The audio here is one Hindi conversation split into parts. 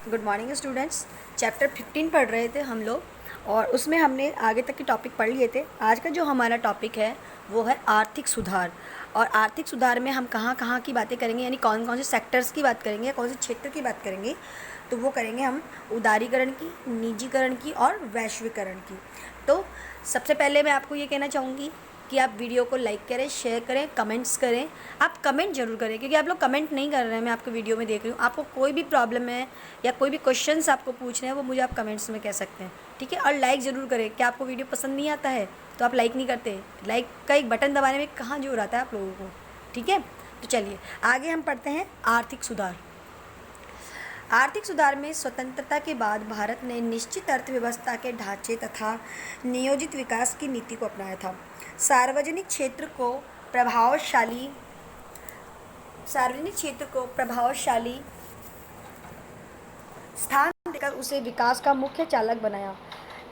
Good morning students. चैप्टर 15 पढ़ रहे थे हम लोग और उसमें हमने आगे तक के टॉपिक पढ़ लिए थे। आज का जो हमारा टॉपिक है वो है आर्थिक सुधार। और आर्थिक सुधार में हम कहाँ कहाँ की बातें करेंगे, यानी कौन कौन से सेक्टर्स की बात करेंगे, कौन से क्षेत्र की बात करेंगे। तो वो करेंगे हम उदारीकरण की, निजीकरण की और वैश्वीकरण की। तो सबसे पहले मैं आपको ये कहना चाहूँगी कि आप वीडियो को लाइक करें, शेयर करें, कमेंट्स करें। आप कमेंट जरूर करें क्योंकि आप लोग कमेंट नहीं कर रहे हैं। मैं आपको वीडियो में देख रही हूँ। आपको कोई भी प्रॉब्लम है या कोई भी क्वेश्चंस आपको पूछने हैं वो मुझे आप कमेंट्स में कह सकते हैं, ठीक है। और लाइक ज़रूर करें। क्या आपको वीडियो पसंद नहीं आता है तो आप लाइक नहीं करते? लाइक का एक बटन दबाने में कहाँ जोर आता है आप लोगों को, ठीक है। तो चलिए आगे हम पढ़ते हैं आर्थिक सुधार। आर्थिक सुधार में स्वतंत्रता के बाद भारत ने निश्चित अर्थव्यवस्था के ढांचे तथा नियोजित विकास की नीति को अपनाया था। सार्वजनिक क्षेत्र को प्रभावशाली स्थान देकर उसे विकास का मुख्य चालक बनाया।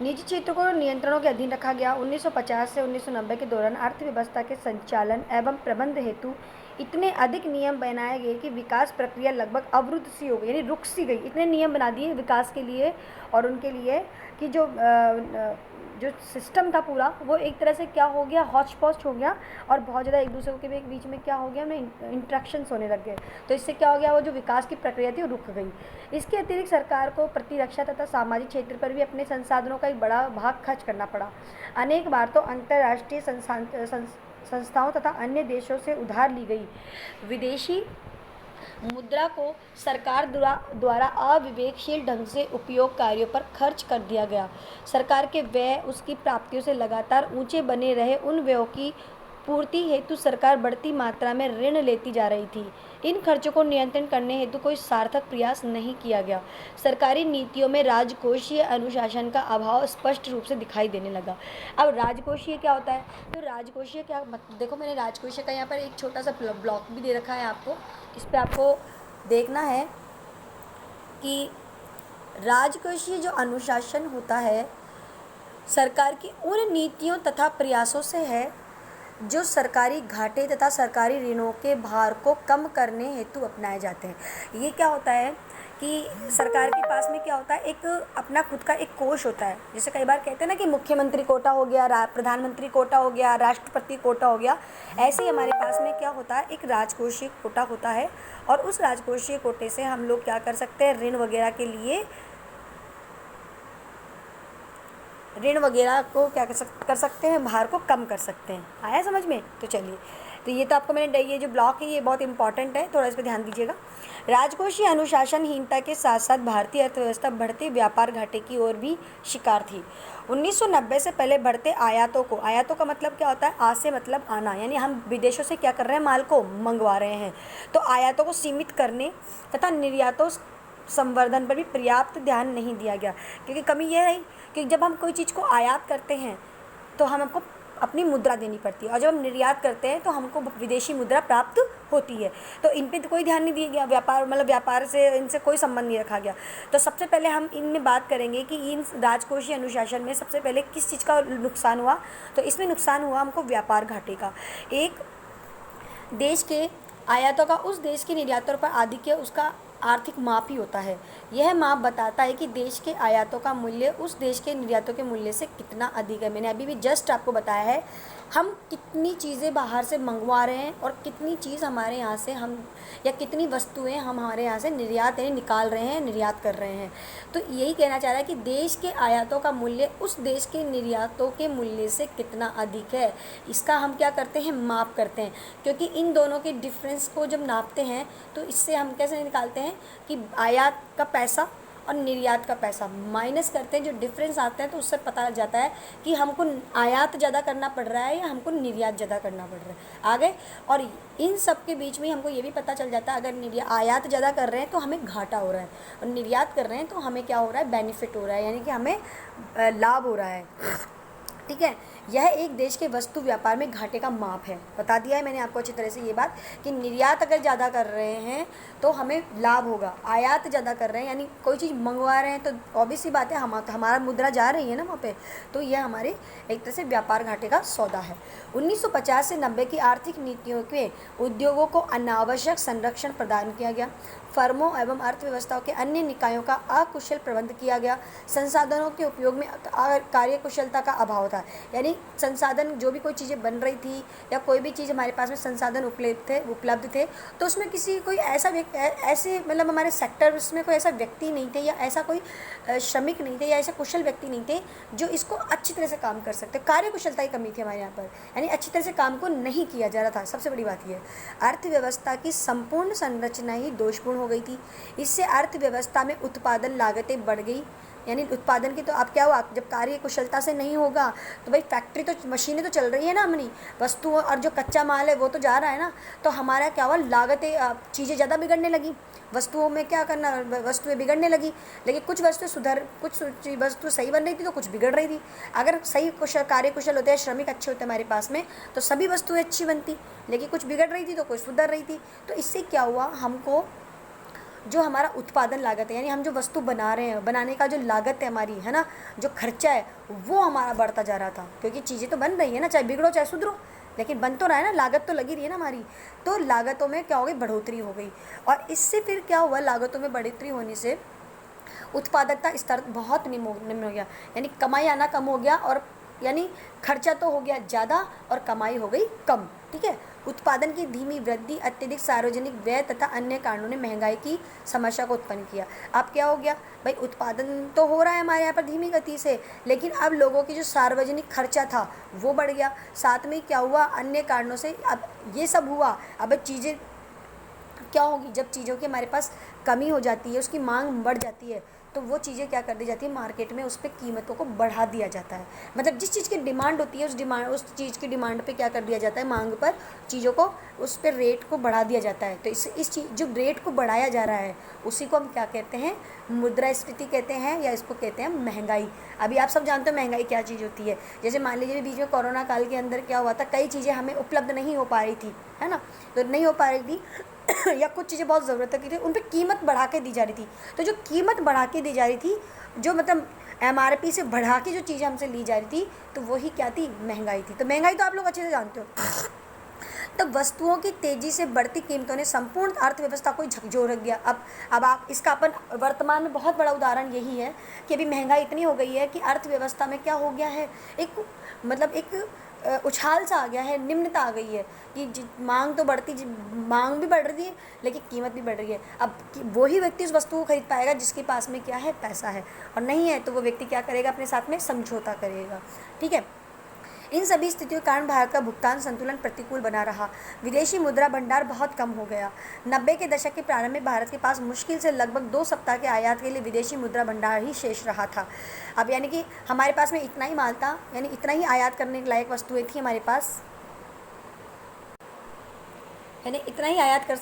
निजी क्षेत्र को नियंत्रणों के अधीन रखा गया। 1950 से 1990 के दौरान अर्थव्यवस्था के संचालन एवं प्रबंध हेतु इतने अधिक नियम बनाए गए कि विकास प्रक्रिया लगभग अवरुद्ध सी हो गई, यानी रुक सी गई। इतने नियम बना दिए विकास के लिए और उनके लिए कि जो सिस्टम था पूरा वो एक तरह से क्या हो गया, हॉच पॉच हो गया और बहुत ज़्यादा एक दूसरे के बीच में क्या हो गया, हमें इंट्रैक्शंस होने लग गए। तो इससे क्या हो गया, वो जो विकास की प्रक्रिया थी वो रुक गई। इसके अतिरिक्त सरकार को प्रतिरक्षा तथा सामाजिक क्षेत्र पर भी अपने संसाधनों का एक बड़ा भाग खर्च करना पड़ा। अनेक बार तो अंतर्राष्ट्रीय संस्थाओं तथा अन्य देशों से उधार ली गई विदेशी मुद्रा को सरकार द्वारा अविवेकशील ढंग से उपयोग कार्यों पर खर्च कर दिया गया। सरकार के व्यय उसकी प्राप्तियों से लगातार ऊंचे बने रहे। उन व्ययों की पूर्ति हेतु सरकार बढ़ती मात्रा में ऋण लेती जा रही थी। इन खर्चों को नियंत्रण करने हेतु कोई सार्थक प्रयास नहीं किया गया। सरकारी नीतियों में राजकोषीय अनुशासन का अभाव स्पष्ट रूप से दिखाई देने लगा। अब राजकोषीय क्या होता है? तो राजकोषीय क्या, देखो मैंने राजकोषीय का यहाँ पर एक छोटा सा ब्लॉक भी दे रखा है आपको। इस पर आपको देखना है कि राजकोषीय जो अनुशासन होता है सरकार की उन नीतियों तथा प्रयासों से है जो सरकारी घाटे तथा सरकारी ऋणों के भार को कम करने हेतु अपनाए जाते हैं। ये क्या होता है कि सरकार के पास में क्या होता है, एक अपना खुद का एक कोष होता है। जैसे कई बार कहते हैं ना कि मुख्यमंत्री कोटा हो गया, प्रधानमंत्री कोटा हो गया, राष्ट्रपति कोटा हो गया। ऐसे ही हमारे पास में क्या होता है, एक राजकोषीय कोटा होता है और उस राजकोषीय कोटे से हम लोग क्या कर सकते हैं, ऋण वगैरह को क्या कर सकते हैं, भार को कम कर सकते हैं। आया समझ में? तो चलिए, तो ये तो आपको मैंने ये जो ब्लॉक है ये बहुत इंपॉर्टेंट है, थोड़ा इस पर ध्यान दीजिएगा। राजकोषीय अनुशासनहीनता के साथ साथ भारतीय अर्थव्यवस्था बढ़ते व्यापार घाटे की ओर भी शिकार थी। 1990 से पहले बढ़ते आयातों का मतलब क्या होता है, आ से मतलब आना, यानी हम विदेशों से क्या कर रहे हैं, माल को मंगवा रहे हैं। तो आयातों को सीमित करने तथा निर्यातों संवर्धन पर भी पर्याप्त ध्यान नहीं दिया गया। क्योंकि कमी यह रही कि जब हम कोई चीज़ को आयात करते हैं तो हमको अपनी मुद्रा देनी पड़ती है और जब हम निर्यात करते हैं तो हमको विदेशी मुद्रा प्राप्त होती है। तो इन पे तो कोई ध्यान नहीं दिया गया। व्यापार से इनसे कोई संबंध नहीं रखा गया। तो सबसे पहले हम इनमें बात करेंगे कि इन राजकोषीय अनुशासन में सबसे पहले किस चीज़ का नुकसान हुआ। तो इसमें नुकसान हुआ हमको व्यापार घाटे का। एक देश के आयातों का उस देश के निर्यातों पर आधिक्य उसका आर्थिक माप ही होता है। यह माप बताता है कि देश के आयातों का मूल्य उस देश के निर्यातों के मूल्य से कितना अधिक है। मैंने अभी भी जस्ट आपको बताया है हम कितनी चीज़ें बाहर से मंगवा रहे हैं और कितनी चीज़ हमारे यहाँ से या कितनी वस्तुएं हम हमारे यहाँ से निर्यात यानी निकाल रहे हैं, निर्यात कर रहे हैं। तो यही कहना चाह रहा है कि देश के आयातों का मूल्य उस देश के निर्यातों के मूल्य से कितना अधिक है, इसका हम क्या करते हैं, माप करते हैं। क्योंकि इन दोनों के डिफरेंस को जब नापते हैं तो इससे हम कैसे निकालते हैं कि आयात का पैसा और निर्यात का पैसा माइनस करते हैं। जो डिफरेंस आता है तो उससे पता लग जाता है कि हमको आयात ज़्यादा करना पड़ रहा है या हमको निर्यात ज़्यादा करना पड़ रहा है। आगे और इन सब के बीच में हमको ये भी पता चल जाता है अगर आयात ज़्यादा कर रहे हैं तो हमें घाटा हो रहा है और निर्यात कर रहे हैं तो हमें क्या हो रहा है, बेनिफिट हो रहा है, यानी कि हमें लाभ हो रहा है। ठीक है। यह एक देश के वस्तु व्यापार में घाटे का माप है। बता दिया है मैंने आपको अच्छी तरह से ये बात कि निर्यात अगर ज़्यादा कर रहे हैं तो हमें लाभ होगा, आयात ज़्यादा कर रहे हैं यानी कोई चीज़ मंगवा रहे हैं तो ऑब्वियस सी बात है हमारा मुद्रा जा रही है ना वहाँ पे, तो यह हमारे एक तरह से व्यापार घाटे का सौदा है। 1950 से 90 की आर्थिक नीतियों के उद्योगों को अनावश्यक संरक्षण प्रदान किया गया, फर्मों एवं अर्थव्यवस्थाओं के अन्य निकायों का अकुशल प्रबंध किया गया, संसाधनों के उपयोग में कार्यकुशलता का अभाव था। यानी संसाधन जो भी कोई चीज़ें बन रही थी या कोई भी चीज़ हमारे पास में संसाधन उपलब्ध थे तो उसमें किसी कोई ऐसा ऐसे मतलब हमारे सेक्टर्स में कोई ऐसा व्यक्ति नहीं थे या ऐसा कोई श्रमिक नहीं थे या ऐसे कुशल व्यक्ति नहीं थे जो इसको अच्छी तरह से काम कर सकते। कार्यकुशलता की कमी थी हमारे यहाँ पर, यानी अच्छी तरह से काम को नहीं किया जा रहा था। सबसे बड़ी बात यह है अर्थव्यवस्था की संपूर्ण संरचना ही दोषपूर्ण हो गई थी। इससे अर्थव्यवस्था में उत्पादन लागतें बढ़ गई, यानी उत्पादन की तो अब क्या हुआ, जब कार्य कुशलता से नहीं होगा तो भाई फैक्ट्री तो मशीनें तो चल रही है ना अपनी वस्तुओं और जो कच्चा माल है वो तो जा रहा है ना, तो हमारा क्या हुआ लागतें चीज़ें ज़्यादा बिगड़ने लगी। वस्तुओं में क्या करना, वस्तुएं बिगड़ने लगी, लेकिन कुछ वस्तुएं कुछ वस्तु सही बन रही थी तो कुछ बिगड़ रही थी। अगर सही कार्य कुशल होते हैं, श्रमिक अच्छे होते हमारे पास में तो सभी वस्तुएं अच्छी बनती, लेकिन कुछ बिगड़ रही थी तो कुछ सुधर रही थी। तो इससे क्या हुआ, हमको जो हमारा उत्पादन लागत है यानी हम जो वस्तु बना रहे हैं, बनाने का जो लागत है हमारी, है ना, जो खर्चा है वो हमारा बढ़ता जा रहा था, क्योंकि चीज़ें तो बन रही है ना, चाहे बिगड़ो चाहे सुधरो, लेकिन बन तो रहा है ना, लागत तो लगी रही है ना हमारी। तो लागतों में क्या हो गई, बढ़ोतरी हो गई। और इससे फिर क्या हुआ, लागतों में बढ़ोतरी होने से उत्पादकता स्तर बहुत निम्न हो गया, यानी कमाई आना कम हो गया, और यानी खर्चा तो हो गया ज़्यादा और कमाई हो गई कम। ठीक है। उत्पादन की धीमी वृद्धि, अत्यधिक सार्वजनिक व्यय तथा अन्य कारणों ने महंगाई की समस्या को उत्पन्न किया। अब क्या हो गया भाई, उत्पादन तो हो रहा है हमारे यहाँ पर धीमी गति से, लेकिन अब लोगों की जो सार्वजनिक खर्चा था वो बढ़ गया। साथ में क्या हुआ, अन्य कारणों से अब ये सब हुआ। अब चीज़ें क्या होगी, जब चीज़ों की हमारे पास कमी हो जाती है, उसकी मांग बढ़ जाती है, तो वो चीज़ें क्या कर दी जाती है, मार्केट में उस पर कीमतों को बढ़ा दिया जाता है। मतलब जिस चीज़ की डिमांड होती है उस चीज़ की डिमांड पे क्या कर दिया जाता है, मांग पर चीज़ों को, उस पर रेट को बढ़ा दिया जाता है। तो इस चीज़ जो रेट को बढ़ाया जा रहा है उसी को हम क्या कहते हैं, मुद्रास्फीति कहते हैं, या इसको कहते हैं महंगाई। अभी आप सब जानते हो महंगाई क्या चीज़ होती है। जैसे मान लीजिए बीच में कोरोना काल के अंदर क्या हुआ था, कई चीज़ें हमें उपलब्ध नहीं हो पा रही थी, है ना, तो नहीं हो पा रही थी या कुछ चीज़ें बहुत ज़रूरत की थी, उन पर कीमत बढ़ा के दी जा रही थी। तो जो कीमत बढ़ा के दी जा रही थी, जो मतलब MRP से बढ़ा के जो चीज़ें हमसे ली जा रही थी, तो वही क्या थी, महंगाई थी। तो महंगाई तो आप लोग अच्छे से जानते हो। तो वस्तुओं की तेज़ी से बढ़ती कीमतों ने संपूर्ण अर्थव्यवस्था को झकझोर रख दिया। अब आप इसका अपन वर्तमान में बहुत बड़ा उदाहरण यही है कि अभी महंगाई इतनी हो गई है कि अर्थव्यवस्था में क्या हो गया है, एक मतलब एक उछाल सा आ गया है, निम्नता आ गई है कि मांग तो मांग भी बढ़ रही है लेकिन कीमत भी बढ़ रही है। अब वही व्यक्ति उस वस्तु को खरीद पाएगा जिसके पास में क्या है, पैसा है, और नहीं है तो वो व्यक्ति क्या करेगा, अपने साथ में समझौता करेगा। ठीक है। इन सभी स्थितियों के कारण भारत का भुगतान संतुलन प्रतिकूल बना रहा। विदेशी मुद्रा भंडार बहुत कम हो गया। 90 के दशक के प्रारंभ में भारत के पास मुश्किल से लगभग 2 सप्ताह के आयात के लिए विदेशी मुद्रा भंडार ही शेष रहा था। अब यानी कि हमारे पास में इतना ही माल था, यानी इतना ही आयात करने के लायक वस्तुएं थी हमारे पास, यानी इतना ही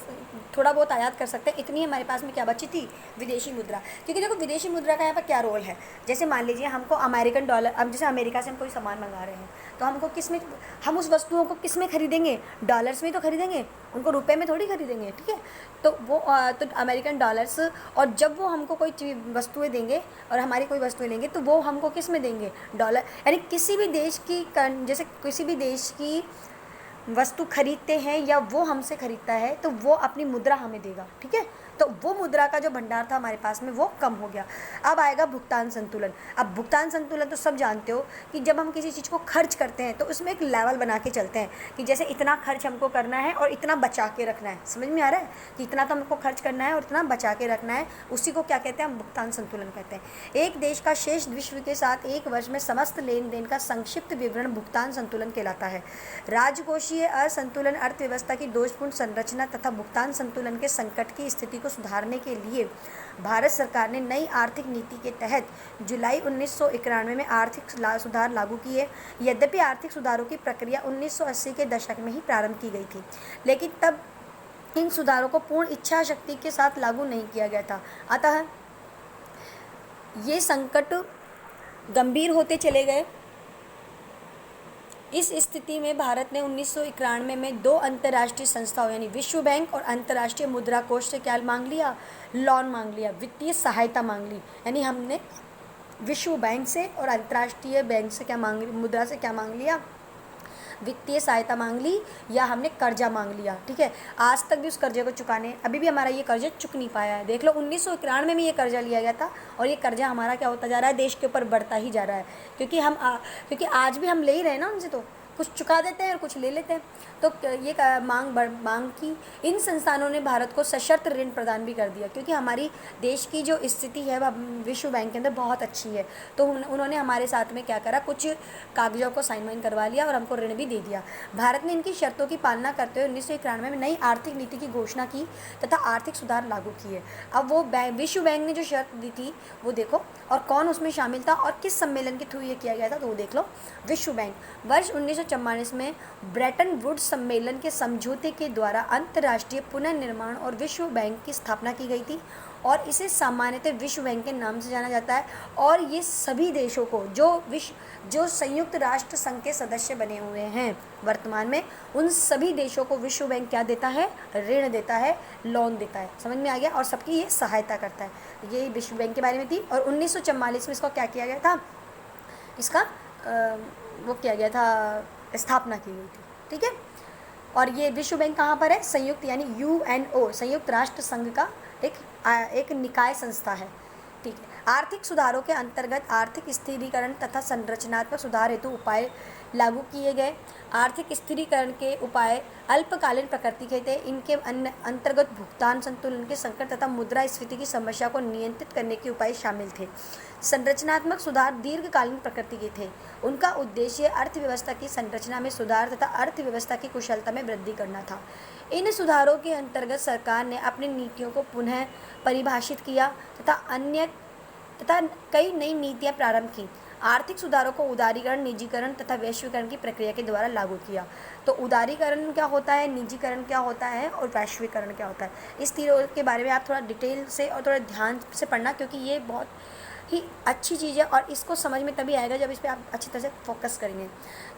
थोड़ा बहुत आयात कर सकते हैं, इतनी हमारे पास में क्या बची थी, विदेशी मुद्रा। क्योंकि देखो विदेशी मुद्रा का यहाँ पर क्या रोल है, जैसे मान लीजिए हमको अमेरिकन डॉलर, अब जैसे अमेरिका से हम कोई सामान मंगा रहे हैं तो हमको किस में, हम उस वस्तुओं को किस में खरीदेंगे, डॉलर्स में तो खरीदेंगे, उनको रुपए में थोड़ी खरीदेंगे। ठीक है। तो वो तो अमेरिकन डॉलर्स, और जब वो हमको कोई वस्तुएं देंगे और हमारी कोई वस्तुएं लेंगे तो वो हमको किस में देंगे, डॉलर। यानी किसी भी देश की, जैसे किसी भी देश की वस्तु खरीदते हैं या वो हमसे खरीदता है तो वो अपनी मुद्रा हमें देगा। ठीक है। तो वो मुद्रा का जो भंडार था हमारे पास में वो कम हो गया। अब आएगा भुगतान संतुलन। अब भुगतान संतुलन तो सब जानते हो कि जब हम किसी चीज़ को खर्च करते हैं तो उसमें एक लेवल बना के चलते हैं कि जैसे इतना खर्च हमको करना है और इतना बचा के रखना है। समझ में आ रहा है कि इतना तो हमको खर्च करना है और इतना बचा के रखना है, उसी को क्या कहते हैं, हम भुगतान संतुलन कहते हैं। एक देश का शेष विश्व के साथ एक वर्ष में समस्त लेन देन का संक्षिप्त विवरण भुगतान संतुलन कहलाता है। राजकोषीय असंतुलन, अर्थव्यवस्था की दोषपूर्ण संरचना तथा भुगतान संतुलन के संकट की स्थिति को सुधारने के लिए भारत सरकार ने नई आर्थिक नीति के तहत जुलाई 1991 में आर्थिक सुधार लागू किए। यद्यपि आर्थिक सुधारों की प्रक्रिया 1980 के दशक में ही प्रारंभ की गई थी, लेकिन तब इन सुधारों को पूर्ण इच्छा शक्ति के साथ लागू नहीं किया गया था। अतः ये संकट गंभीर होते चले गए इस स्थिति में भारत ने 1991 में दो अंतर्राष्ट्रीय संस्थाओं यानी विश्व बैंक और अंतर्राष्ट्रीय मुद्रा कोष से क्या मांग लिया, लोन मांग लिया, वित्तीय सहायता मांग ली। यानी हमने विश्व बैंक से और अंतर्राष्ट्रीय बैंक से क्या मांग, मुद्रा से क्या मांग लिया, वित्तीय सहायता मांग ली या हमने कर्जा मांग लिया। ठीक है, आज तक भी उस कर्जे को चुकाने, अभी भी हमारा ये कर्जा चुक नहीं पाया है। देख लो 1991 में ये कर्जा लिया गया था और ये कर्जा हमारा क्या होता जा रहा है, देश के ऊपर बढ़ता ही जा रहा है, क्योंकि आज भी हम ले ही रहे हैं ना उनसे, तो कुछ चुका देते हैं और कुछ ले लेते हैं। तो ये मांग की इन संस्थानों ने भारत को सशर्त ऋण प्रदान भी कर दिया, क्योंकि हमारी देश की जो स्थिति है वह विश्व बैंक के अंदर बहुत अच्छी है। तो उन्होंने हमारे साथ में क्या करा, कुछ कागजों को साइन वाइन करवा लिया और हमको ऋण भी दे दिया। भारत ने इनकी शर्तों की पालना करते हुए 1991 में नई आर्थिक नीति की घोषणा की तथा आर्थिक सुधार लागू किए। अब वो विश्व बैंक ने जो शर्त दी थी वो देखो, और कौन उसमें शामिल था और किस सम्मेलन के थ्रू ये किया गया था, तो वो देख लो। विश्व बैंक वर्ष 1944 में ब्रेटन वुड्स सम्मेलन के समझौते के द्वारा अंतर्राष्ट्रीय पुनर्निर्माण और विश्व बैंक की स्थापना की गई थी और इसे सामान्यतः विश्व बैंक के नाम से जाना जाता है। और ये सभी देशों को जो संयुक्त राष्ट्र संघ के सदस्य बने हुए हैं वर्तमान में, उन सभी देशों को विश्व बैंक क्या देता है, ऋण देता है, लोन देता है। समझ में आ गया, और सबकी ये सहायता करता है। ये विश्व बैंक के बारे में थी। और 1944 में इसको क्या किया गया था, इसका वो किया गया था, स्थापना की गई थी। ठीक है, और ये विश्व बैंक कहाँ पर है, संयुक्त यानी UNO, संयुक्त राष्ट्र संघ का एक निकाय संस्था है। ठीक है, आर्थिक सुधारों के अंतर्गत आर्थिक स्थिरीकरण तथा संरचनात्मक सुधार हेतु उपाय लागू किए गए। आर्थिक स्थिरीकरण के उपाय अल्पकालीन प्रकृति के थे। इनके अंतर्गत भुगतान संतुलन के संकट तथा मुद्रास्फीति की समस्या को नियंत्रित करने के उपाय शामिल थे। संरचनात्मक सुधार दीर्घकालीन प्रकृति के थे। उनका उद्देश्य अर्थव्यवस्था की संरचना में सुधार तथा अर्थव्यवस्था की कुशलता में वृद्धि करना था। इन सुधारों के अंतर्गत सरकार ने अपनी नीतियों को पुनः परिभाषित किया तथा कई नई नीतियां प्रारंभ की। आर्थिक सुधारों को उदारीकरण, निजीकरण तथा वैश्वीकरण की प्रक्रिया के द्वारा लागू किया। तो उदारीकरण क्या होता है, निजीकरण क्या होता है और वैश्वीकरण क्या होता है, इस तीनों के बारे में आप थोड़ा डिटेल से और थोड़ा ध्यान से पढ़ना, क्योंकि ये बहुत ही अच्छी चीज़ है और इसको समझ में तभी आएगा जब इस पर आप अच्छी तरह से फोकस करेंगे।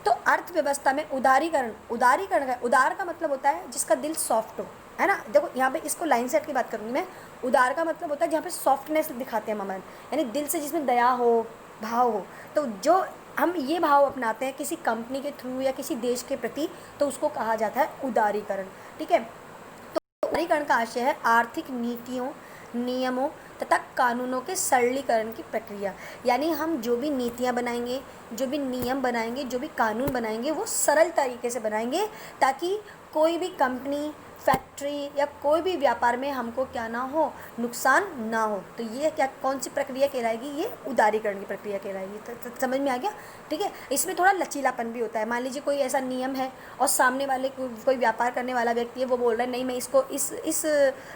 तो अर्थव्यवस्था में उदारीकरण का, उदार का मतलब होता है जिसका दिल सॉफ्ट हो, है ना। देखो यहाँ पे इसको लाइन सेट की बात करूँगी मैं। उदार का मतलब होता है जहाँ पे सॉफ्टनेस दिखाते हैं मन, यानी दिल से जिसमें दया हो, भाव हो। तो जो हम ये भाव अपनाते हैं किसी कंपनी के थ्रू या किसी देश के प्रति, तो उसको कहा जाता है उदारीकरण। ठीक है, तो उदारीकरण का आशय है आर्थिक नीतियों, नियमों तथा कानूनों के सरलीकरण की प्रक्रिया। यानी हम जो भी नीतियाँ बनाएंगे, जो भी नियम बनाएंगे, जो भी कानून बनाएंगे, वो सरल तरीके से बनाएंगे ताकि कोई भी कंपनी, फैक्ट्री या कोई भी व्यापार में हमको क्या ना हो, नुकसान ना हो। तो ये क्या, कौन सी प्रक्रिया कहलाएगी, ये उदारीकरण की प्रक्रिया कहलाएगी। तो समझ में आ गया। ठीक है, इसमें थोड़ा लचीलापन भी होता है। मान लीजिए कोई ऐसा नियम है और सामने वाले कोई व्यापार करने वाला व्यक्ति है, वो बोल रहा है नहीं मैं इसको इस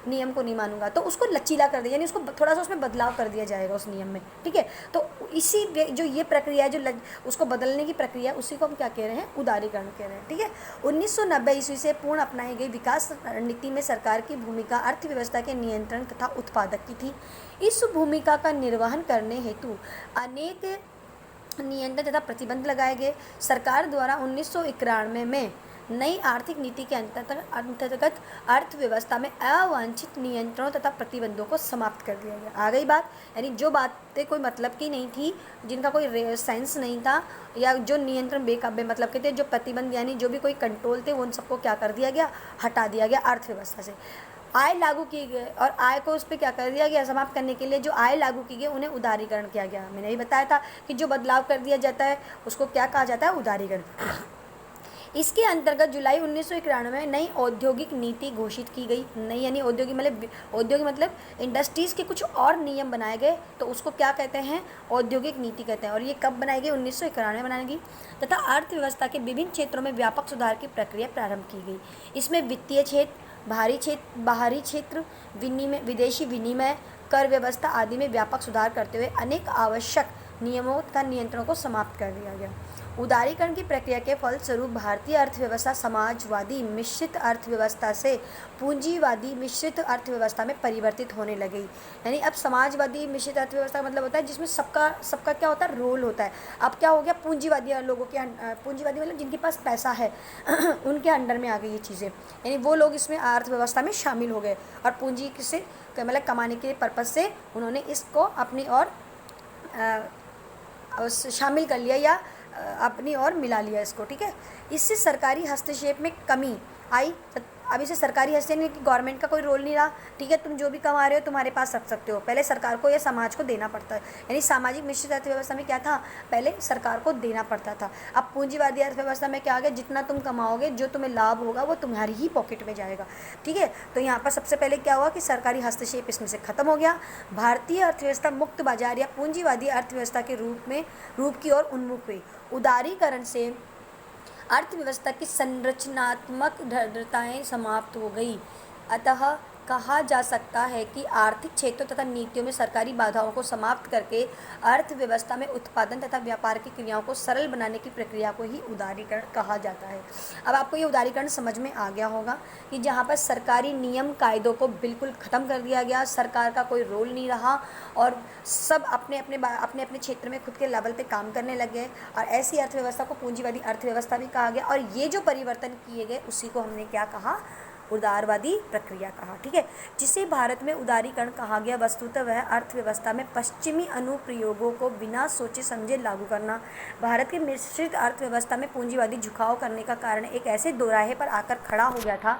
नियम को नहीं मानूंगा, तो उसको लचीला कर दिया, यानी उसको थोड़ा सा उसमें बदलाव कर दिया जाएगा उस नियम में। ठीक है, तो इसी जो ये प्रक्रिया है, जो उसको बदलने की प्रक्रिया, उसी को हम क्या कह रहे हैं, उदारीकरण कह रहे हैं। ठीक है, 1990 ईस्वी से पूर्ण अपनाई गई विकास रणनीति में सरकार की भूमिका अर्थव्यवस्था के नियंत्रण तथा उत्पादक की थी। इस भूमिका का निर्वहन करने हेतु अनेक नियंत्रण तथा प्रतिबंध लगाए गए। सरकार द्वारा 1991 में नई आर्थिक नीति के अंतर्गत अर्थव्यवस्था में अवांछित नियंत्रणों तथा प्रतिबंधों को समाप्त कर दिया गया। आ गई बात, यानी जो बातें कोई मतलब की नहीं थी, जिनका कोई सेंस नहीं था, या जो नियंत्रण बेकाबे मतलब के थे, जो प्रतिबंध यानी जो भी कोई कंट्रोल थे, उन सबको क्या कर दिया गया, हटा दिया गया अर्थव्यवस्था से। आय लागू किए गए और आय को उस पर क्या कर दिया गया, समाप्त करने के लिए जो आय लागू की गई उन्हें उदारीकरण किया गया। मैंने ही बताया था कि जो बदलाव कर दिया जाता है उसको क्या कहा जाता है, उदारीकरण। इसके अंतर्गत जुलाई 1991 में नई औद्योगिक नीति घोषित की गई। नई यानी औद्योगिक मतलब इंडस्ट्रीज़ के कुछ और नियम बनाए गए, तो उसको क्या कहते हैं, औद्योगिक नीति कहते हैं। और ये कब बनाई गई, 1991 में बनाई गई। तथा अर्थव्यवस्था के विभिन्न क्षेत्रों में व्यापक सुधार की प्रक्रिया प्रारंभ की गई। इसमें वित्तीय क्षेत्र, बाहरी क्षेत्र, विदेशी विनिमय, कर व्यवस्था आदि में व्यापक सुधार करते हुए अनेक आवश्यक नियमों तथा नियंत्रणों को समाप्त कर दिया गया। उदारीकरण की प्रक्रिया के फलस्वरूप भारतीय अर्थव्यवस्था समाजवादी मिश्रित अर्थव्यवस्था से पूंजीवादी मिश्रित अर्थव्यवस्था में परिवर्तित होने लगी। यानी अब समाजवादी मिश्रित अर्थव्यवस्था का मतलब होता है जिसमें सबका सबका क्या होता है, रोल होता है। अब क्या हो गया, पूंजीवादी लोगों के पूंजीवादी मतलब जिनके पास पैसा है उनके अंडर में आ गई ये चीज़ें, यानी वो लोग इसमें अर्थव्यवस्था में शामिल हो गए और पूंजी से मतलब कमाने के पर्पज़ से उन्होंने इसको अपनी ओर शामिल कर लिया या अपनी ओर मिला लिया इसको। ठीक है, इससे सरकारी हस्तक्षेप में कमी आई। अब इसे सरकारी हस्तक्षेप नहीं कि गवर्नमेंट का कोई रोल नहीं रहा। ठीक है, तुम जो भी कमा रहे हो तुम्हारे पास रख सकते हो, पहले सरकार को या समाज को देना पड़ता है। यानी सामाजिक मिश्रित अर्थव्यवस्था में क्या था, पहले सरकार को देना पड़ता था। अब पूंजीवादी अर्थव्यवस्था में क्या आ गया, जितना तुम कमाओगे जो तुम्हें लाभ होगा वो तुम्हारी ही पॉकेट में जाएगा। ठीक है, तो यहाँ पर सबसे पहले क्या हुआ कि सरकारी हस्तक्षेप इसमें से खत्म हो गया। भारतीय अर्थव्यवस्था मुक्त बाजार या पूंजीवादी अर्थव्यवस्था के रूप की ओर उन्मुख हुई। उदारीकरण से अर्थव्यवस्था की संरचनात्मक दृढ़ताएं समाप्त हो गई। अतः कहा जा सकता है कि आर्थिक क्षेत्रों तथा नीतियों में सरकारी बाधाओं को समाप्त करके अर्थव्यवस्था में उत्पादन तथा व्यापार की क्रियाओं को सरल बनाने की प्रक्रिया को ही उदारीकरण कहा जाता है। अब आपको ये उदारीकरण समझ में आ गया होगा कि जहाँ पर सरकारी नियम कायदों को बिल्कुल ख़त्म कर दिया गया, सरकार का कोई रोल नहीं रहा और सब अपने अपने क्षेत्र में खुद के लेवल पे काम करने लग गए और ऐसी अर्थव्यवस्था को पूंजीवादी अर्थव्यवस्था भी कहा गया। और ये जो परिवर्तन किए गए उसी को हमने क्या कहा, उदारवादी प्रक्रिया कहा। ठीक है, जिसे भारत में उदारीकरण कहा गया। वस्तुतः वह अर्थव्यवस्था में पश्चिमी अनुप्रयोगों को बिना सोचे समझे लागू करना। भारत की मिश्रित अर्थव्यवस्था में पूंजीवादी झुकाव करने का कारण एक ऐसे दोराहे पर आकर खड़ा हो गया था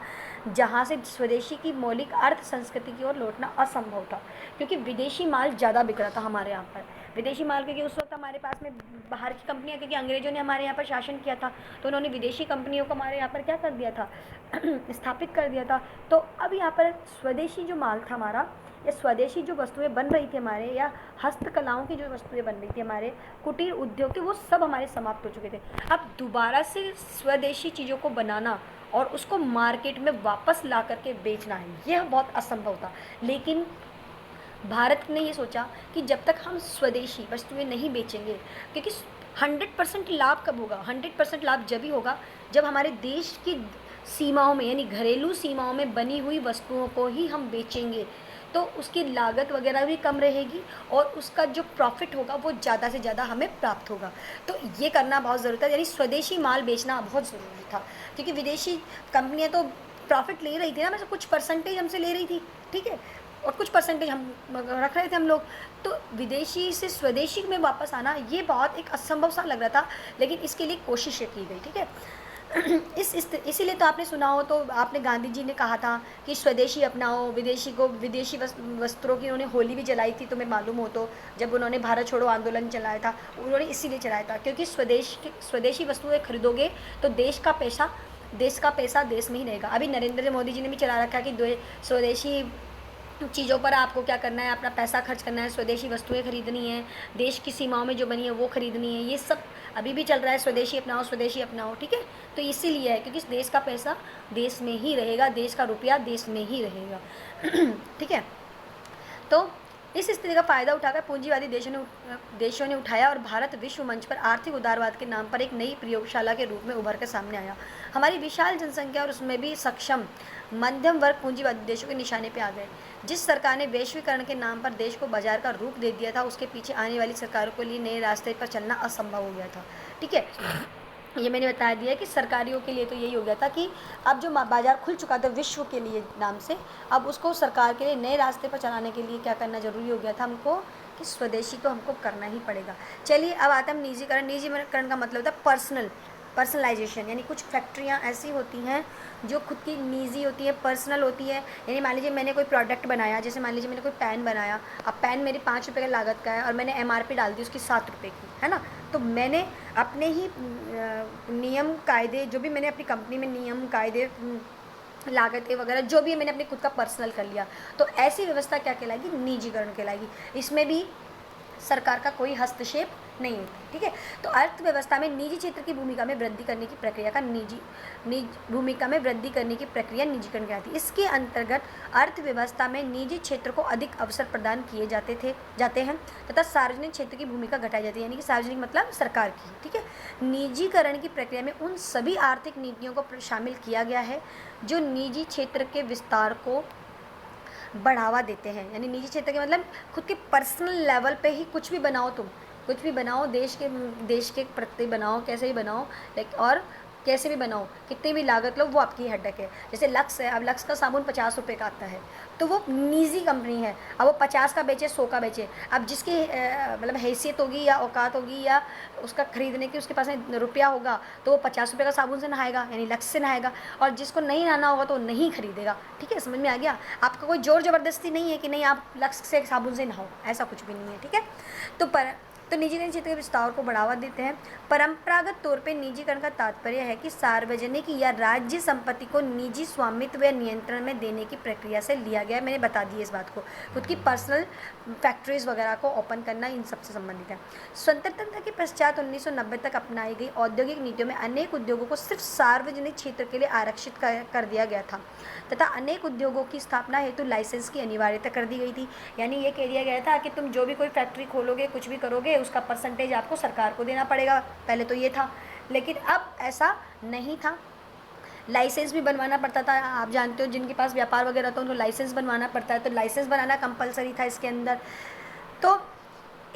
जहाँ से स्वदेशी की मौलिक अर्थ संस्कृति की ओर लौटना असंभव था, क्योंकि विदेशी माल ज़्यादा बिक रहा था हमारे यहाँ पर। विदेशी माल क्योंकि उस वक्त हमारे पास में बाहर की कंपनियां, क्योंकि अंग्रेज़ों ने हमारे यहाँ पर शासन किया था तो उन्होंने विदेशी कंपनियों को हमारे यहाँ पर क्या कर दिया था स्थापित कर दिया था। तो अब यहाँ पर स्वदेशी जो माल था हमारा या स्वदेशी जो वस्तुएं बन रही थी हमारे, या हस्तकलाओं की जो वस्तुएं बन रही थी हमारे, कुटीर उद्योग थे, वो सब हमारे समाप्त हो चुके थे। अब दोबारा से स्वदेशी चीज़ों को बनाना और उसको मार्केट में वापस ला करके बेचना है, यह बहुत असंभव था। लेकिन भारत ने ये सोचा कि जब तक हम स्वदेशी वस्तुएं नहीं बेचेंगे, क्योंकि 100% लाभ कब होगा, 100% लाभ जब ही होगा जब हमारे देश की सीमाओं में यानी घरेलू सीमाओं में बनी हुई वस्तुओं को ही हम बेचेंगे, तो उसकी लागत वगैरह भी कम रहेगी और उसका जो प्रॉफिट होगा वो ज़्यादा से ज़्यादा हमें प्राप्त होगा। तो ये करना बहुत ज़रूरी था, यानी स्वदेशी माल बेचना बहुत ज़रूरी था, क्योंकि विदेशी कंपनियां तो प्रॉफिट ले रही थी ना, मतलब कुछ परसेंटेज हमसे ले रही थी। ठीक है, और कुछ परसेंटेज हम रख रहे थे हम लोग। तो विदेशी से स्वदेशी में वापस आना ये बहुत एक असंभव सा लग रहा था, लेकिन इसके लिए कोशिशें की गई। ठीक है, इसीलिए तो आपने सुना हो, तो आपने गांधी जी ने कहा था कि स्वदेशी अपनाओ, विदेशी वस्त्रों की उन्होंने होली भी जलाई थी, तुम्हें मालूम हो तो, जब उन्होंने भारत छोड़ो आंदोलन चलाया था, उन्होंने इसीलिए चलाया था क्योंकि स्वदेशी वस्तुएं खरीदोगे तो देश का पैसा देश में ही रहेगा। अभी नरेंद्र मोदी जी ने भी चला रखा कि स्वदेशी चीज़ों पर आपको क्या करना है, अपना पैसा खर्च करना है, स्वदेशी वस्तुएं खरीदनी है, देश की सीमाओं में जो बनी है वो खरीदनी है। ये सब अभी भी चल रहा है, स्वदेशी अपनाओ। ठीक है, तो इसीलिए है क्योंकि देश का पैसा देश में ही रहेगा, देश का रुपया देश में ही रहेगा। ठीक है, तो इस स्थिति का फ़ायदा उठाकर पूंजीवादी देशों ने उठाया और भारत विश्व मंच पर आर्थिक उदारवाद के नाम पर एक नई प्रयोगशाला के रूप में उभर कर सामने आया। हमारी विशाल जनसंख्या और उसमें भी सक्षम मध्यम वर्ग पूंजीवादी देशों के निशाने पे आ गए। जिस सरकार ने वैश्वीकरण के नाम पर देश को बाजार का रूप दे दिया था, उसके पीछे आने वाली सरकारों के लिए नए रास्ते पर चलना असंभव हो गया था। ठीक है, ये मैंने बता दिया कि सरकारियों के लिए तो यही हो गया था कि अब जो बाज़ार खुल चुका था विश्व के लिए नाम से, अब उसको सरकार के लिए नए रास्ते पर चलाने के लिए क्या करना ज़रूरी हो गया था हमको, कि स्वदेशी को हमको करना ही पड़ेगा। चलिए अब आता है निजीकरण का मतलब होता है पर्सनलाइजेशन, यानी कुछ फैक्ट्रियाँ ऐसी होती हैं जो खुद की निजी होती है, पर्सनल होती है। यानी मान लीजिए मैंने कोई प्रोडक्ट बनाया, जैसे मान लीजिए मैंने कोई पेन बनाया, अब पेन मेरी 5 रुपये का लागत का है और मैंने MRP डाल दी उसकी 7 रुपये की, है ना। तो मैंने अपने ही नियम कायदे, जो भी मैंने अपनी कंपनी में नियम कायदे लागतें वगैरह जो भी है मैंने अपने खुद का पर्सनल कर लिया। तो ऐसी व्यवस्था क्या कहलाएगी, निजीकरण कहलाएगी। इसमें भी सरकार का कोई हस्तक्षेप नहीं होती। ठीक है, तो अर्थव्यवस्था में निजी क्षेत्र की भूमिका में वृद्धि करने की प्रक्रिया का भूमिका में वृद्धि करने की प्रक्रिया निजीकरण कहलाती है। इसके अंतर्गत अर्थव्यवस्था में निजी क्षेत्र को अधिक अवसर प्रदान किए जाते हैं तथा सार्वजनिक क्षेत्र की भूमिका घटाई जाती है, यानी कि सार्वजनिक मतलब सरकार की। ठीक है, निजीकरण की प्रक्रिया में उन सभी आर्थिक नीतियों को शामिल किया गया है जो निजी क्षेत्र के विस्तार को बढ़ावा देते हैं। यानी निजी क्षेत्र के मतलब खुद के पर्सनल लेवल पे ही कुछ भी बनाओ, तुम कुछ भी बनाओ, देश के प्रति बनाओ, कैसे भी बनाओ, लाइक और कैसे भी बनाओ, कितनी भी लागत लो, वो आपकी हेडेक है। जैसे लक्स है, अब लक्स का साबुन 50 रुपये का आता है, तो वो निजी कंपनी है, अब वो 50 का बेचे, 100 का बेचे। अब जिसकी मतलब हैसियत होगी या औकात होगी या उसका खरीदने की उसके पास में रुपया होगा, तो वो 50 रुपये का साबुन से नहाएगा, यानी लक्स से नहाएगा। और जिसको नहीं नहाना होगा तो वो नहीं खरीदेगा। ठीक है, समझ में आ गया? आपका कोई जोर ज़बरदस्ती नहीं है कि नहीं आप लक्स से साबुन से नहाओ, ऐसा कुछ भी नहीं है। ठीक है, तो निजीकरण क्षेत्र के विस्तार को बढ़ावा देते हैं। परंपरागत तौर पे निजीकरण का तात्पर्य है कि सार्वजनिक या राज्य संपत्ति को निजी स्वामित्व या नियंत्रण में देने की प्रक्रिया से लिया गया। मैंने बता दी इस बात को, खुद की पर्सनल फैक्ट्रीज वगैरह को ओपन करना इन सबसे संबंधित है। स्वतंत्रता के पश्चात 1990 तक अपनाई गई औद्योगिक नीतियों में अनेक उद्योगों को सिर्फ सार्वजनिक क्षेत्र के लिए आरक्षित कर दिया गया था तथा अनेक उद्योगों की स्थापना हेतु लाइसेंस की अनिवार्यता कर दी गई थी। यानी ये कह दिया गया था कि तुम जो भी कोई फैक्ट्री खोलोगे, कुछ भी करोगे, उसका परसेंटेज आपको सरकार को देना पड़ेगा। पहले तो ये था, लेकिन अब ऐसा नहीं था। लाइसेंस भी बनवाना पड़ता था। आप जानते हो जिनके पास व्यापार वगैरह था उनको लाइसेंस बनवाना पड़ता है, तो लाइसेंस बनाना कंपलसरी था इसके अंदर। तो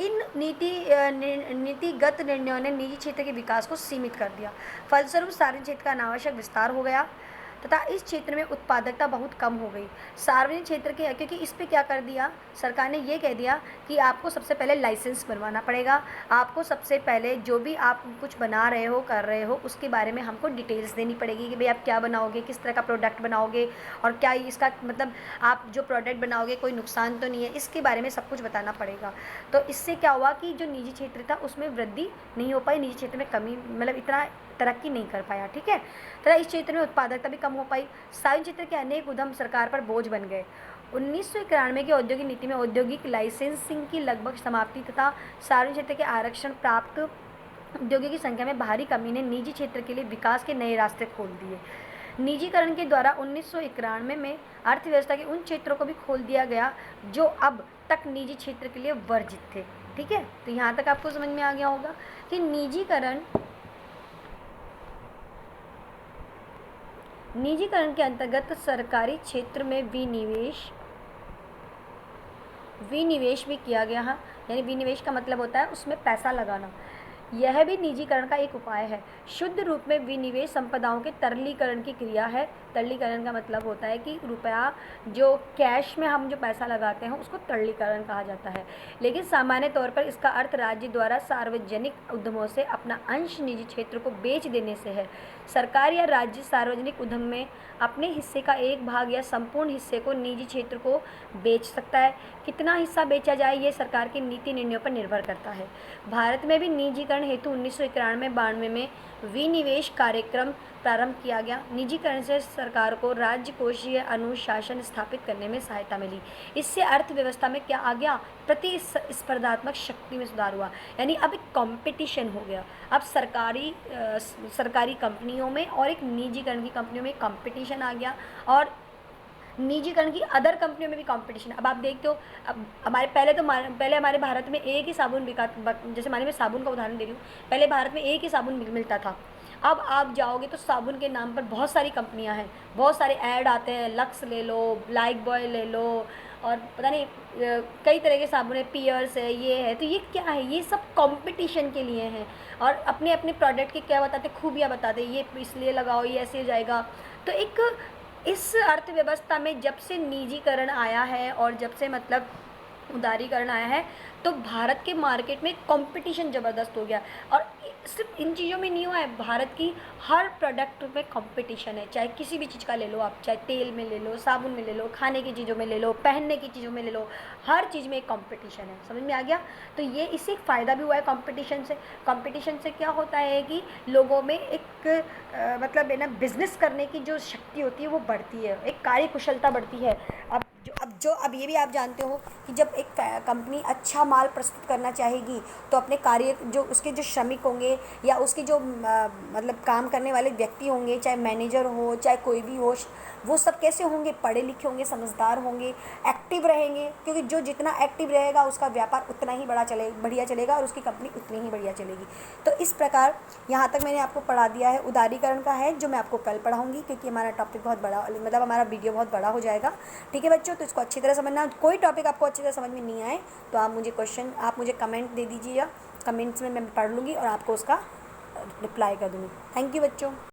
इन नीतिगत निर्णयों ने निजी क्षेत्र के विकास को सीमित कर दिया। फलस्वरूप सार्वजनिक क्षेत्र का अनावश्यक विस्तार हो गया तथा इस क्षेत्र में उत्पादकता बहुत कम हो गई। सार्वजनिक क्षेत्र के, क्योंकि इस पे क्या कर दिया सरकार ने, ये कह दिया कि आपको सबसे पहले लाइसेंस बनवाना पड़ेगा, आपको सबसे पहले जो भी आप कुछ बना रहे हो, कर रहे हो, उसके बारे में हमको डिटेल्स देनी पड़ेगी कि भाई आप क्या बनाओगे, किस तरह का प्रोडक्ट बनाओगे और क्या इसका मतलब आप जो प्रोडक्ट बनाओगे कोई नुकसान तो नहीं है, इसके बारे में सब कुछ बताना पड़ेगा। तो इससे क्या हुआ कि जो निजी क्षेत्र था उसमें वृद्धि नहीं हो पाई, निजी क्षेत्र में कमी, मतलब इतना तरक्की नहीं कर पाया। ठीक है, तथा इस क्षेत्र में उत्पादकता भी कम हो पाई। सार्वजनिक क्षेत्र के अनेक उद्यम सरकार पर बोझ बन गए। 1991 की औद्योगिक नीति में औद्योगिक लाइसेंसिंग की लगभग समाप्ति तथा सार्वजनिक क्षेत्र के आरक्षण प्राप्त उद्योगों की संख्या में भारी कमी ने निजी क्षेत्र के लिए विकास के नए रास्ते खोल दिए। निजीकरण के द्वारा 1991 में अर्थव्यवस्था के उन क्षेत्रों को भी खोल दिया गया जो अब तक निजी क्षेत्र के लिए वर्जित थे। ठीक है, तो यहाँ तक आपको समझ में आ गया होगा कि निजीकरण के अंतर्गत सरकारी क्षेत्र में विनिवेश भी किया गया है। यानी विनिवेश का मतलब होता है उसमें पैसा लगाना। यह भी निजीकरण का एक उपाय है। शुद्ध रूप में विनिवेश संपदाओं के तरलीकरण की क्रिया है। तरलीकरण का मतलब होता है कि रुपया जो कैश में हम जो पैसा लगाते हैं उसको तरलीकरण कहा जाता है, लेकिन सामान्य तौर पर इसका अर्थ राज्य द्वारा सार्वजनिक उद्यमों से अपना अंश निजी क्षेत्र को बेच देने से है। सरकार या राज्य सार्वजनिक उद्यम में अपने हिस्से का एक भाग या संपूर्ण हिस्से को निजी क्षेत्र को बेच सकता है। कितना हिस्सा बेचा जाए ये सरकार के नीति निर्णयों पर निर्भर करता है। भारत में भी निजीकरण हेतु 1991-92 में विनिवेश कार्यक्रम प्रारंभ किया गया। निजीकरण से सरकार को राज्य कोषीय अनुशासन स्थापित करने में सहायता मिली। इससे अर्थव्यवस्था में क्या आ गया, प्रतिस्पर्धात्मक शक्ति में सुधार हुआ। यानी अब एक कंपटीशन हो गया। अब सरकारी कंपनियों में और एक निजीकरण की कंपनियों में कंपटीशन आ गया और निजीकरण की अदर कंपनियों में भी कंपटीशन। अब आप देखते हो, अब पहले हमारे भारत में एक ही साबुन बिका, जैसे मैं साबुन का उदाहरण दे रही हूँ, पहले भारत में एक ही साबुन मिलता था। अब आप जाओगे तो साबुन के नाम पर बहुत सारी कंपनियां हैं, बहुत सारे ऐड आते हैं, लक्स ले लो, लाइक बॉय ले लो और पता नहीं कई तरह के साबुन है, पियर्स है, ये है। तो ये क्या है, ये सब कंपटीशन के लिए हैं और अपने अपने प्रोडक्ट के क्या बताते, खूबियाँ बताते, ये इसलिए लगाओ, ये ऐसे हो जाएगा। तो एक इस अर्थव्यवस्था में जब से निजीकरण आया है और जब से मतलब उदारीकरण आया है तो भारत के मार्केट में कंपटीशन ज़बरदस्त हो गया। और सिर्फ इन चीज़ों में नहीं हुआ है, भारत की हर प्रोडक्ट में कंपटीशन है। चाहे किसी भी चीज़ का ले लो आप, चाहे तेल में ले लो, साबुन में ले लो, खाने की चीज़ों में ले लो, पहनने की चीज़ों में ले लो, हर चीज़ में एक कंपटीशन है। समझ में आ गया? तो ये इससे एक फ़ायदा भी हुआ है कंपटीशन से। कंपटीशन से क्या होता है कि लोगों में एक मतलब है ना, बिज़नेस करने की जो शक्ति होती है वो बढ़ती है, एक कार्य कुशलता बढ़ती है। अब जो अब ये भी आप जानते हो कि जब एक कंपनी अच्छा माल प्रस्तुत करना चाहेगी तो अपने कार्य जो उसके जो श्रमिक होंगे या उसके जो मतलब काम करने वाले व्यक्ति होंगे, चाहे मैनेजर हो चाहे कोई भी हो, वो सब कैसे होंगे, पढ़े लिखे होंगे, समझदार होंगे, एक्टिव रहेंगे, क्योंकि जो जितना एक्टिव रहेगा उसका व्यापार उतना ही बढ़िया चलेगा और उसकी कंपनी उतनी ही बढ़िया चलेगी। तो इस प्रकार यहाँ तक मैंने आपको पढ़ा दिया है उदारीकरण का है, जो मैं आपको कल पढ़ाऊँगी, क्योंकि हमारा टॉपिक बहुत बड़ा, मतलब हमारा वीडियो बहुत बड़ा हो जाएगा। ठीक है बच्चों, तो इसको अच्छी तरह समझना। कोई टॉपिक आपको अच्छी तरह समझ में नहीं आए तो आप मुझे कमेंट दे दीजिएगा, कमेंट्स में मैं पढ़ लूँगी और आपको उसका रिप्लाई कर दूँगी। थैंक यू बच्चों।